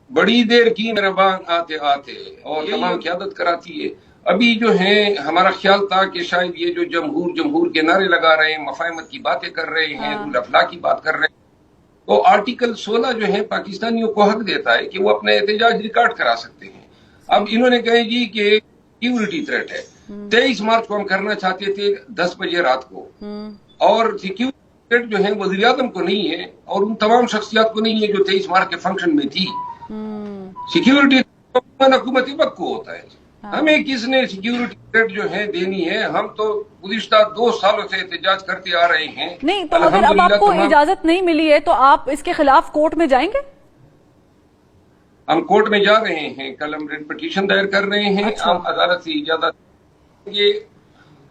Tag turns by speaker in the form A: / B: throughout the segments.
A: बड़ी देर की मेहरबान आते आते और तमाम क़यादत कराती है। अभी जो है हमारा ख्याल था कि शायद ये जो जमहूर जमहूर के नारे लगा रहे हैं, मफाहमत की बातें कर रहे हैं, रूल ऑफ लॉ की बात कर रहे हैं, तो आर्टिकल 16 जो है पाकिस्तानियों को हक देता है कि वो अपना एहतजाज रिकॉर्ड करा सकते हैं। अब इन्होंने कहे जी कि सिक्योरिटी थ्रेट है। 23 मार्च को हम करना चाहते थे 10 बजे रात को, और सिक्योरिटी थ्रेट जो है वज़ीर आज़म को नहीं है और उन तमाम शख्सियात को नहीं है जो 23 मार्च के फंक्शन में थी। सिक्योरिटी हुकूमत वक्त को होता है। हमें किसने सिक्योरिटी थ्रेट जो है देनी है? हम तो गुज़िश्ता 2 सालों से एहतजाज करते आ रहे हैं।
B: नहीं तो अगर अब आपको इजाजत नहीं मिली है तो आप इसके खिलाफ कोर्ट में जाएंगे?
A: हम कोर्ट में जा रहे हैं, कल हम रिट पिटीशन दायर कर रहे हैं।
B: अच्छा।
A: हम अदालत से इजाजत लेंगे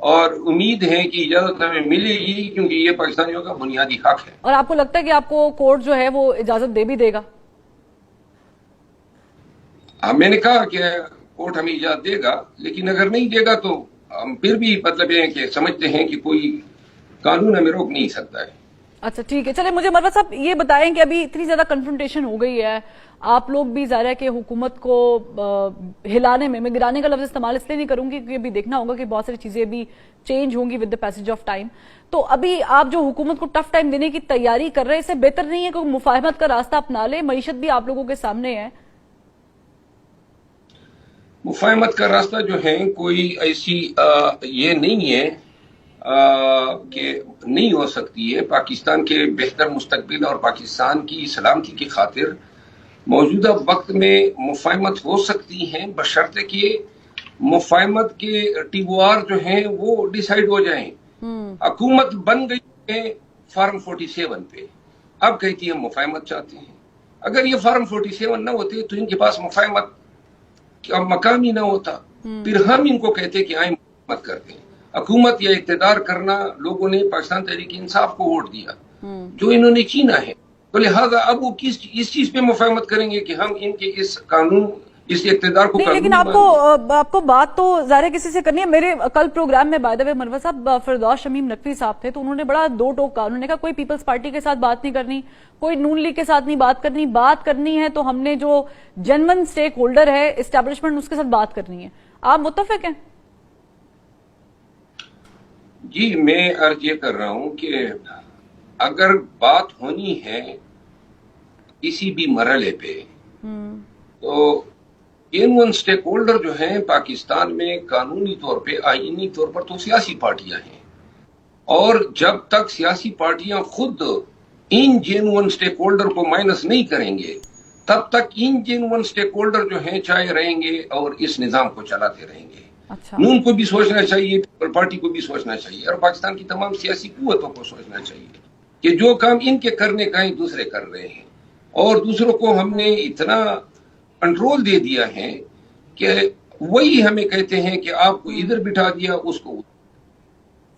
A: और उम्मीद है कि इजाजत हमें मिलेगी, क्योंकि ये पाकिस्तानियों का बुनियादी हक है।
B: और आपको लगता है कि आपको कोर्ट जो है वो इजाजत दे भी देगा?
A: मैंने कहा कि कोर्ट हमें इजाजत देगा, लेकिन अगर नहीं देगा तो हम फिर भी मतलब ये है कि समझते हैं कि कोई कानून हमें रोक नहीं सकता है।
B: अच्छा ठीक है, चले मुझे मरवत साहब ये बताएं कि अभी इतनी ज्यादा कन्फ्रंटेशन हो गई है, आप लोग भी ज़ाहिर है कि हुकूमत को हिलाने में, मैं गिराने का लफ्ज इस्तेमाल इसलिए नहीं करूंगी क्योंकि अभी देखना होगा कि बहुत सारी चीजें अभी चेंज होंगी with the passage of time. तो अभी आप जो हुकूमत को टफ टाइम देने की तैयारी कर रहे हैं, इससे बेहतर नहीं है कि मुफाहमत का रास्ता अपना ले? मईशत भी आप लोगों के सामने है।
A: मुफाहमत का रास्ता जो है कोई ऐसी ये नहीं है कि नहीं हो सकती है। पाकिस्तान के बेहतर मुस्तकबिल और पाकिस्तान की सलामती की खातिर मौजूदा वक्त में मुफाहमत हो सकती है, बशर्ते कि मुफाहमत के टीओआर जो हैं वो डिसाइड हो जाएं। हुकूमत बन गई है फार्म 47 पे, अब कहती है हम मुफाहमत चाहते हैं। अगर ये फार्म 47 ना होते तो इनके पास मुफाहमत का मकाम ही ना होता, फिर हम इनको कहते कि आए मत करते हैं। हुकूमत या इक़्तिदार करना, लोगों ने पाकिस्तान तहरीक इंसाफ को वोट दिया जो इन्होंने चीना है, तो लिहाजा अब वो इस चीज पे मुफाहमत करेंगे कि हम इनके इस कानून, इस इक़्तिदार को
B: नहीं, लेकिन आपको बात तो ज़ाहिर किसी से करनी है। मेरे कल प्रोग्राम में बाय द वे मरवत साहब फिरदौस शमीम नकवी साहब थे, तो उन्होंने बड़ा दो टोक कहा। उन्होंने कहा कोई पीपल्स पार्टी के साथ बात नहीं करनी, कोई नून लीग के साथ नहीं बात करनी है तो हमने जो जेन्युइन स्टेक होल्डर है एस्टेब्लिशमेंट, उसके साथ बात करनी है। आप मुत्तफिक हैं?
A: जी, मैं अर्ज ये कर रहा हूं कि अगर बात होनी है किसी भी मरहले पे, तो जेन्युइन स्टेक होल्डर जो हैं पाकिस्तान में कानूनी तौर पे, आईनी तौर पर तो सियासी पार्टियां हैं, और जब तक सियासी पार्टियां खुद इन जेन्युइन स्टेक होल्डर को माइनस नहीं करेंगे, तब तक इन जेन्युइन स्टेक होल्डर जो हैं चाहे रहेंगे और इस निजाम को चलाते रहेंगे।
B: अच्छा।
A: नून को भी सोचना चाहिए, पीपल पार्टी को भी सोचना चाहिए, और पाकिस्तान की तमाम सियासी कुव्वतों को सोचना चाहिए कि जो काम इनके करने का ही दूसरे कर रहे हैं, और दूसरों को हमने इतना कंट्रोल दे दिया है कि वही हमें कहते हैं कि आपको इधर बिठा दिया, उसको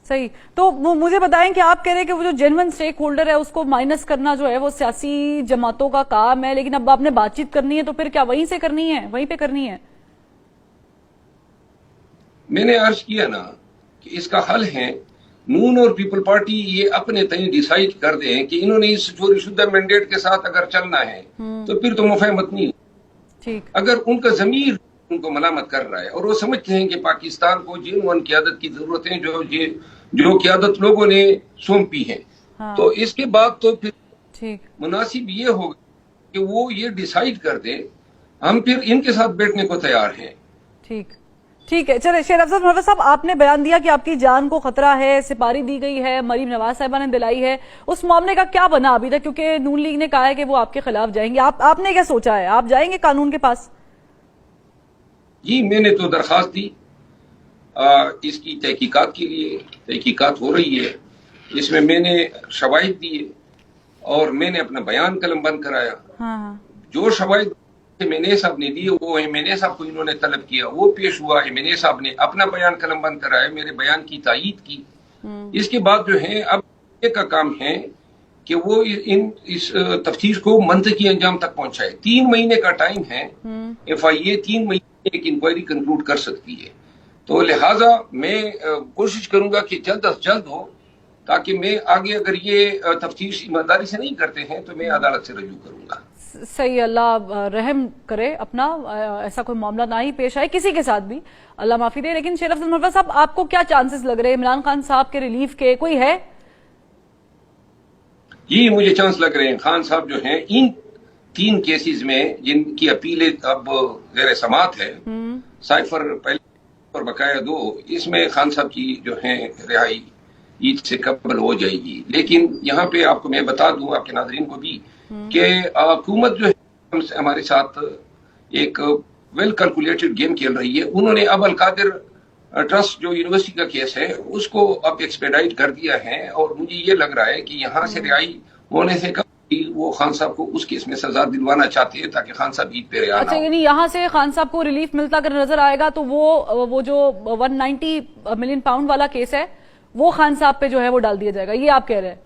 B: सही। तो मुझे बताएं कि आप कह रहे हैं कि वो जो जेन्युइन स्टेक होल्डर है उसको माइनस करना जो है वो सियासी जमातों का काम है, लेकिन अब आपने बातचीत करनी है तो फिर क्या वहीं से करनी है, वहीं पे करनी है?
A: मैंने अर्ज किया ना कि इसका हल है नून और पीपल पार्टी ये अपने तय डिसाइड कर दें कि इन्होंने इस चोरी शुदा मैंडेट के साथ अगर चलना है तो फिर तो मुफाहमत नहीं।
B: ठीक।
A: अगर उनका ज़मीर उनको मलामत कर रहा है और वो समझते हैं कि पाकिस्तान को जेन्युइन क़यादत की जरूरत है, जो क़यादत लोगों ने सौंपी है, तो इसके बाद तो फिर
B: ठीक
A: मुनासिब ये होगा कि वो ये डिसाइड कर दे, हम फिर इनके साथ बैठने को तैयार हैं।
B: ठीक है। चले शेर अफजल मरवत साहब, आपने बयान दिया कि आपकी जान को खतरा है, सिपारी दी गई है, मरीम नवाज साहिबा ने दिलाई है, उस मामले का क्या बना अभी तक? क्योंकि नून लीग ने कहा है कि वो आपके खिलाफ जाएंगे, आपने क्या सोचा है? आप जाएंगे कानून के पास?
A: जी, मैंने तो दरखास्त दी इसकी तहकीकात के लिए। तहकीकात हो रही है, इसमें मैंने शवाहिद दिए और मैंने अपना बयान कलमबंद कराया। जो शवाहिद एमएनए साहब ने दिए वो एमएनए साहब को इन्होंने तलब किया, वो पेश हुआ, एमएनए साहब ने अपना बयान कलमबंद कराया, मेरे बयान की तायीद की। इसके बाद जो है अब का काम है कि वो इस तफ्तीश को मंतकी अंजाम तक पहुंचाए। 3 महीने का टाइम है, FIA 3 महीने एक इंक्वायरी कंक्लूड कर सकती है। तो लिहाजा मैं कोशिश करूंगा कि जल्द अज जल्द हो, ताकि मैं आगे अगर ये तफ्तीश ईमानदारी से नहीं करते हैं तो मैं अदालत से रजू करूंगा।
B: صحیح، اللہ رحم کرے اپنا، ایسا کوئی معاملہ نہ ہی پیش آئے کسی کے ساتھ بھی، اللہ معافی دے. لیکن شیر افضل مروت صاحب، آپ کو کیا چانسز لگ رہے ہیں عمران خان صاحب کے ریلیف کے؟ کوئی ہے؟
A: جی مجھے چانس لگ رہے ہیں. خان صاحب جو ہیں ان 3 کیسز میں جن کی اپیلیں اب زیر سماعت ہے، سائفر پہلے اور بقایا 2، اس میں خان صاحب کی جو ہیں رہائی عید سے قبل ہو جائے گی. لیکن یہاں پہ آپ کو میں بتا دوں، آپ کے ناظرین کو بھی، کہ حکومت جو ہے ہمارے ساتھ ایک ویل کیلکولیٹڈ گیم کھیل رہی ہے. انہوں نے اب القادر ٹرسٹ جو یونیورسٹی کا کیس ہے اس کو اب ایکسپیڈائٹ کر دیا ہے، اور مجھے یہ لگ رہا ہے کہ یہاں سے رہائی ہونے سے قبل وہ خان صاحب کو اس کیس میں سزا دلوانا چاہتے ہیں تاکہ خان صاحب عید پہ رہا نہ
B: اچھا،
A: ہو.
B: یعنی یہاں سے خان صاحب کو ریلیف ملتا اگر نظر آئے گا تو وہ جو 190 ملین پاؤنڈ والا کیس ہے وہ خان صاحب پہ جو ہے وہ ڈال دیا جائے گا، یہ آپ کہہ رہے ہیں؟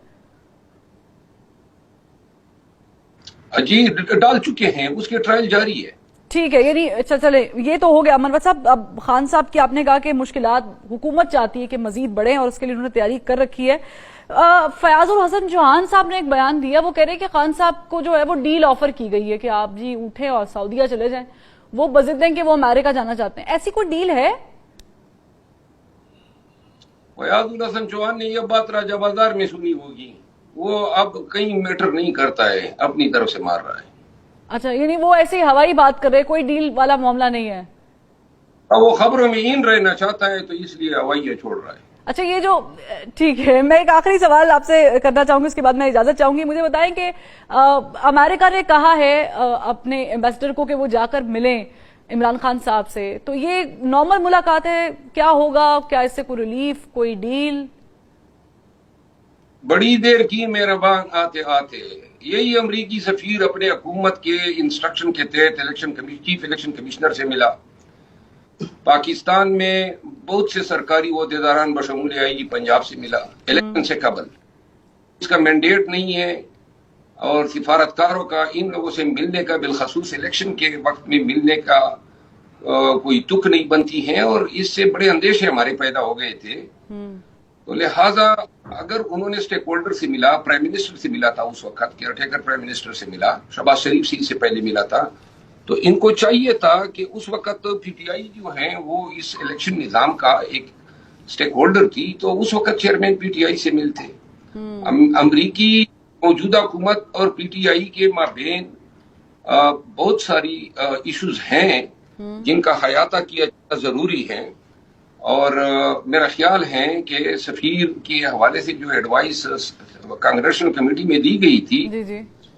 A: جی ڈال چکے ہیں، اس کے ٹرائل جاری ہے.
B: ٹھیک ہے، یعنی اچھا چلے، یہ تو ہو گیا. مروت صاحب، اب خان صاحب کی آپ نے کہا کہ مشکلات حکومت چاہتی ہے کہ مزید بڑھیں اور اس کے لیے انہوں نے تیاری کر رکھی ہے. فیاض الحسن چوہان صاحب نے ایک بیان دیا، وہ کہہ رہے ہیں کہ خان صاحب کو جو ہے وہ ڈیل آفر کی گئی ہے کہ آپ جی اٹھیں اور سعودیہ چلے جائیں. وہ بضد ہیں کہ وہ امریکہ جانا چاہتے ہیں. ایسی کوئی ڈیل ہے؟
A: فیاض الحسن چوہان نے یہ بات راجہ بازار میں سنی ہوگی، وہ اب کہیں میٹر نہیں کرتا ہے، اپنی طرف سے مار رہا ہے.
B: اچھا، یعنی وہ ایسی ہوائی بات کر رہے، کوئی ڈیل والا معاملہ نہیں ہے.
A: وہ خبروں میں ان رہنا چاہتا ہے تو اس لیے ہوائیاں چھوڑ رہا ہے.
B: اچھا، یہ جو ٹھیک ہے، میں ایک آخری سوال آپ سے کرنا چاہوں گی، اس کے بعد میں اجازت چاہوں گی. مجھے بتائیں کہ امریکہ نے کہا ہے اپنے ایمبیسڈر کو کہ وہ جا کر ملیں عمران خان صاحب سے، تو یہ نارمل ملاقات ہے؟ کیا ہوگا؟ کیا اس سے کوئی ریلیف، کوئی ڈیل؟
A: بڑی دیر کی مہربان آتے آتے یہی امریکی سفیر اپنے حکومت کے انسٹرکشن کے تحت چیف الیکشن کمشنر سے ملا. پاکستان میں بہت سے سرکاری عہدیداران بشمول آئی جی پنجاب سے ملا الیکشن سے قبل. اس کا مینڈیٹ نہیں ہے، اور سفارتکاروں کا ان لوگوں سے ملنے کا، بالخصوص الیکشن کے وقت میں ملنے کا کوئی تک نہیں بنتی ہیں، اور اس سے بڑے اندیشے ہمارے پیدا ہو گئے تھے. تو لہٰذا اگر انہوں نے اسٹیک ہولڈر سے ملا، پرائم منسٹر سے ملا تھا اس وقت، کیئر ٹیکر پرائم منسٹر سے ملا، شہباز شریف سے سے پہلے ملا تھا، تو ان کو چاہیے تھا کہ اس وقت پی ٹی آئی جو ہیں وہ اس الیکشن نظام کا ایک اسٹیک ہولڈر تھی، تو اس وقت چیئرمین پی ٹی آئی سے ملتے. امریکی موجودہ حکومت اور پی ٹی آئی کے مابین بہت ساری ایشوز ہیں جن کا احاطہ کیا جانا ضروری ہے، اور میرا خیال ہے کہ سفیر کے حوالے سے جو ایڈوائس کانگریشنل کمیٹی میں دی گئی تھی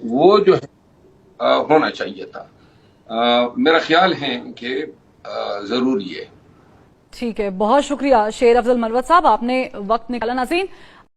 A: وہ جو ہے ہونا چاہیے تھا. میرا خیال ہے کہ ضروری ہے.
B: ٹھیک ہے، بہت شکریہ شیر افضل مروت صاحب، آپ نے وقت نکالا. ناظرین،